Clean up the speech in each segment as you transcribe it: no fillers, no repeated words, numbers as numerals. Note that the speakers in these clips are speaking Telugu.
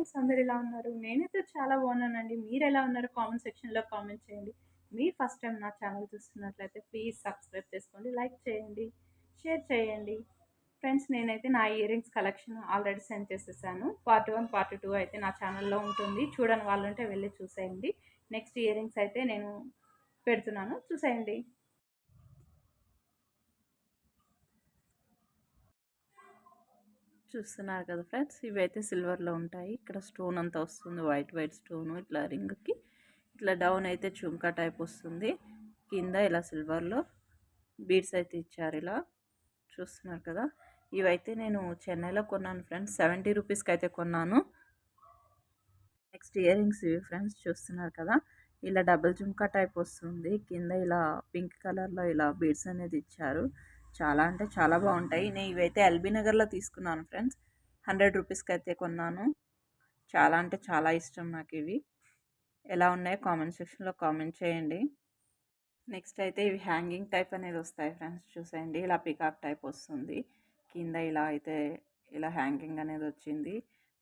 ఫ్రెండ్స్, అందరూ ఎలా ఉన్నారు? నేనైతే చాలా బాగున్నానండి. మీరెలా ఉన్నారో కామెంట్ సెక్షన్‌లో కామెంట్ చేయండి. మీరు ఫస్ట్ టైమ్ నా ఛానల్ చూస్తున్నట్లయితే ప్లీజ్ సబ్స్క్రైబ్ చేసుకోండి, లైక్ చేయండి, షేర్ చేయండి. ఫ్రెండ్స్, నేనైతే నా ear rings collection already send చేసేసాను. పార్ట్ 1, పార్ట్ 2 అయితే నా ఛానల్‌లో ఉంటుంది. చూడని వాళ్ళుంటే వెళ్ళి చూసేయండి. నెక్స్ట్ ఇయర్ రింగ్స్ అయితే నేను పెడుతున్నాను, చూసేయండి. చూస్తున్నారు కదా ఫ్రెండ్స్, ఇవైతే సిల్వర్లో ఉంటాయి. ఇక్కడ స్టోన్ అంతా వస్తుంది, వైట్ వైట్ స్టోన్. ఇట్లా రింగ్కి ఇట్లా డౌన్ అయితే చుమ్కా టైప్ వస్తుంది. కింద ఇలా సిల్వర్లో బీడ్స్ అయితే ఇచ్చారు. ఇలా చూస్తున్నారు కదా, ఇవైతే నేను చెన్నైలో కొన్నాను ఫ్రెండ్స్. 70 రూపీస్కి అయితే కొన్నాను. నెక్స్ట్ ఇయర్ రింగ్స్ ఇవి ఫ్రెండ్స్, చూస్తున్నారు కదా, ఇలా డబుల్ జుమ్కా టైప్ వస్తుంది. కింద ఇలా పింక్ కలర్లో ఇలా బీడ్స్ అనేది ఇచ్చారు. చాలా అంటే చాలా బాగుంటాయి. నేను ఇవైతే ఎల్బీ నగర్లో తీసుకున్నాను ఫ్రెండ్స్. 100 రూపీస్కి అయితే కొన్నాను. చాలా అంటే చాలా ఇష్టం నాకు ఇవి. ఎలా ఉన్నాయో కామెంట్ సెక్షన్లో కామెంట్ చేయండి. నెక్స్ట్ అయితే ఇవి హ్యాంగింగ్ టైప్ అనేది వస్తాయి ఫ్రెండ్స్, చూసేయండి. ఇలా పికాక్ టైప్ వస్తుంది. కింద ఇలా అయితే ఇలా హ్యాంగింగ్ అనేది వచ్చింది.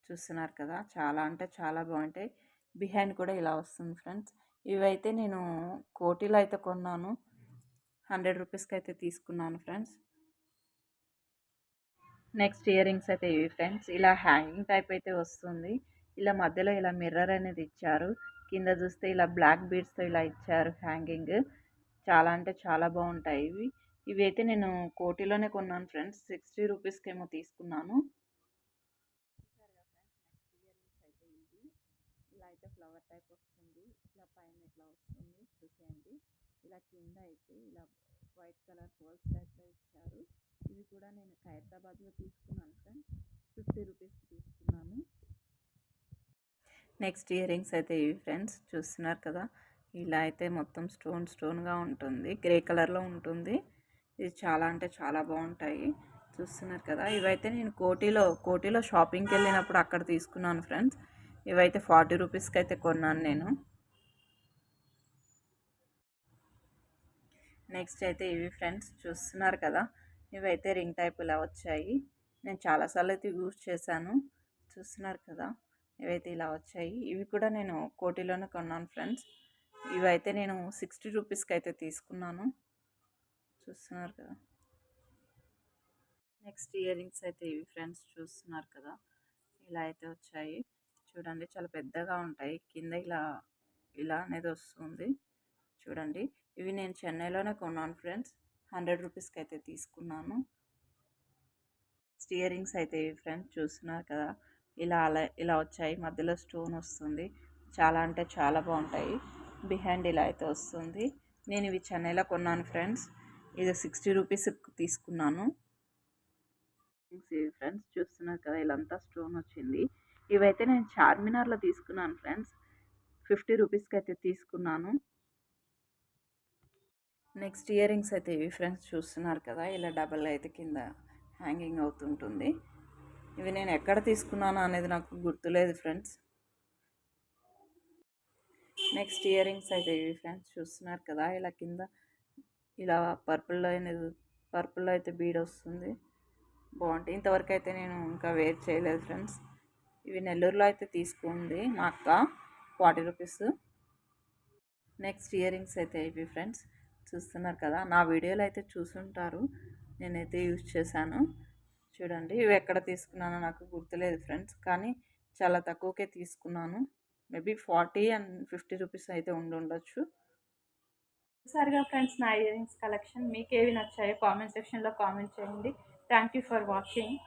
చూస్తున్నారు కదా, చాలా అంటే చాలా బాగుంటాయి. బిహైండ్ కూడా ఇలా వస్తుంది ఫ్రెండ్స్. ఇవైతే నేను కోటిలో అయితే కొన్నాను. 100 రూపీస్కి అయితే తీసుకున్నాను ఫ్రెండ్స్. నెక్స్ట్ ఇయర్ రింగ్స్ అయితే ఇవి ఫ్రెండ్స్. ఇలా హ్యాంగింగ్ టైప్ అయితే వస్తుంది. ఇలా మధ్యలో ఇలా మిర్రర్ అనేది ఇచ్చారు. కింద చూస్తే ఇలా బ్లాక్ బీడ్స్తో ఇలా ఇచ్చారు హ్యాంగింగ్. చాలా అంటే చాలా బాగుంటాయి ఇవి. ఇవి అయితే నేను కోటిలోనే కొన్నాను ఫ్రెండ్స్. 60 రూపీస్కి ఏమో తీసుకున్నాను. ఇలా అయితే ఫ్లవర్ టైప్ వస్తుంది. ఇలా పైన ఇట్లా వస్తుంది, చూసేయండి. ఇలా కింద అయితే ఇలా వైట్ కలర్ హోల్స్ టైప్లో ఇచ్చారు. ఇవి కూడా నేను ఖైరతాబాద్లో తీసుకున్నాను ఫ్రెండ్స్. 50 రూపీస్కి తీసుకున్నాను. నెక్స్ట్ ఇయర్ రింగ్స్ అయితే ఇవి ఫ్రెండ్స్, చూస్తున్నారు కదా, ఇలా అయితే మొత్తం స్టోన్ స్టోన్గా ఉంటుంది. గ్రే కలర్లో ఉంటుంది. ఇది చాలా అంటే చాలా బాగుంటాయి. చూస్తున్నారు కదా, ఇవైతే నేను కోటిలో షాపింగ్కి వెళ్ళినప్పుడు అక్కడ తీసుకున్నాను ఫ్రెండ్స్. ఇవైతే 40 రూపీస్కి అయితే కొన్నాను నేను. నెక్స్ట్ అయితే ఇవి ఫ్రెండ్స్, చూస్తున్నారు కదా, ఇవైతే రింగ్ టైప్ ఇలా వచ్చాయి. నేను చాలాసార్లు అయితే యూజ్ చేశాను. చూస్తున్నారు కదా, ఇవైతే ఇలా వచ్చాయి. ఇవి కూడా నేను కోటిలోనే కొన్నాను ఫ్రెండ్స్. ఇవైతే నేను 60 రూపీస్కి అయితే తీసుకున్నాను. చూస్తున్నారు కదా. నెక్స్ట్ ఇయర్ రింగ్స్ అయితే ఇవి ఫ్రెండ్స్, చూస్తున్నారు కదా, ఇలా అయితే వచ్చాయి. చూడండి, చాలా పెద్దగా ఉంటాయి. కింద ఇలా ఇలా అనేది వస్తుంది. చూడండి, ఇవి నేను చెన్నైలోనే కొన్నాను ఫ్రెండ్స్. 100 రూపీస్కి అయితే తీసుకున్నాను. నెక్స్ట్ ఇయర్ రింగ్స్ అయితే ఇవి ఫ్రెండ్స్, చూస్తున్నారు కదా, ఇలా వచ్చాయి. మధ్యలో స్టోన్ వస్తుంది. చాలా అంటే చాలా బాగుంటాయి. బిహైండ్ ఇలా అయితే వస్తుంది. నేను ఇవి చెన్నైలో కొన్నాను ఫ్రెండ్స్. ఇది 60 రూపీస్కి తీసుకున్నాను. ఇవి ఫ్రెండ్స్, చూస్తున్నారు కదా, ఇలాంతా స్టోన్ వచ్చింది. ఇవైతే నేను చార్మినార్లో తీసుకున్నాను ఫ్రెండ్స్. 50 రూపీస్కి అయితే తీసుకున్నాను. నెక్స్ట్ ఇయర్ రింగ్స్ అయితే ఇవి ఫ్రెండ్స్, చూస్తున్నారు కదా, ఇలా డబల్ అయితే కింద హ్యాంగింగ్ అవుతుంటుంది. ఇవి నేను ఎక్కడ తీసుకున్నాను అనేది నాకు గుర్తులేదు ఫ్రెండ్స్. నెక్స్ట్ ఇయర్ రింగ్స్ అయితే ఇవి ఫ్రెండ్స్, చూస్తున్నారు కదా, ఇలా కింద ఇలా పర్పుల్లో అయితే బీడ్ వస్తుంది. బాగుంటాయి. ఇంతవరకు అయితే నేను ఇంకా వేర్ చేయలేదు ఫ్రెండ్స్. ఇవి నెల్లూరులో అయితే తీసుకుంది మా అక్క, 40 రూపీస్. నెక్స్ట్ ఇయర్ రింగ్స్ అయితే ఇవి ఫ్రెండ్స్, చూస్తున్నారు కదా, నా వీడియోలో అయితే చూసుంటారు. నేనైతే యూజ్ చేశాను. చూడండి, ఇవి ఎక్కడ తీసుకున్నానో నాకు గుర్తులేదు ఫ్రెండ్స్, కానీ చాలా తక్కువకే తీసుకున్నాను. మేబీ 40 అండ్ 50 రూపీస్ అయితే ఉండొచ్చు. సరిగా ఫ్రెండ్స్, నా ఇయర్ రింగ్స్ కలెక్షన్ మీకు ఏవి నచ్చాయో కామెంట్ సెక్షన్లో కామెంట్ చేయండి. Thank you for watching.